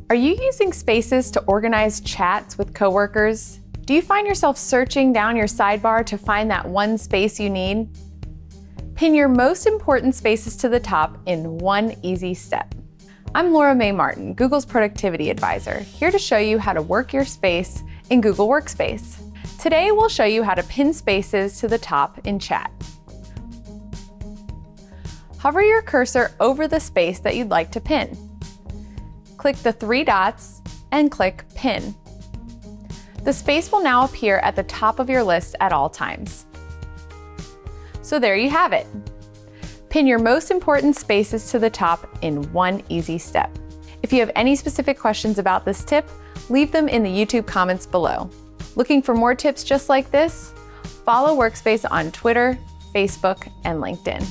Are you using Spaces to organize chats with coworkers? Do you find yourself searching down your sidebar to find that one space you need? Pin your most important spaces to the top in one easy step. I'm Laura Mae Martin, Google's productivity advisor, here to show you how to work your space in Google Workspace. Today, we'll show you how to pin spaces to the top in chat. Hover your cursor over the space that you'd like to pin. Click the three dots and click Pin. The space will now appear at the top of your list at all times. So there you have it. Pin your most important spaces to the top in one easy step. If you have any specific questions about this tip, leave them in the YouTube comments below. Looking for more tips just like this? Follow Workspace on Twitter, Facebook, and LinkedIn.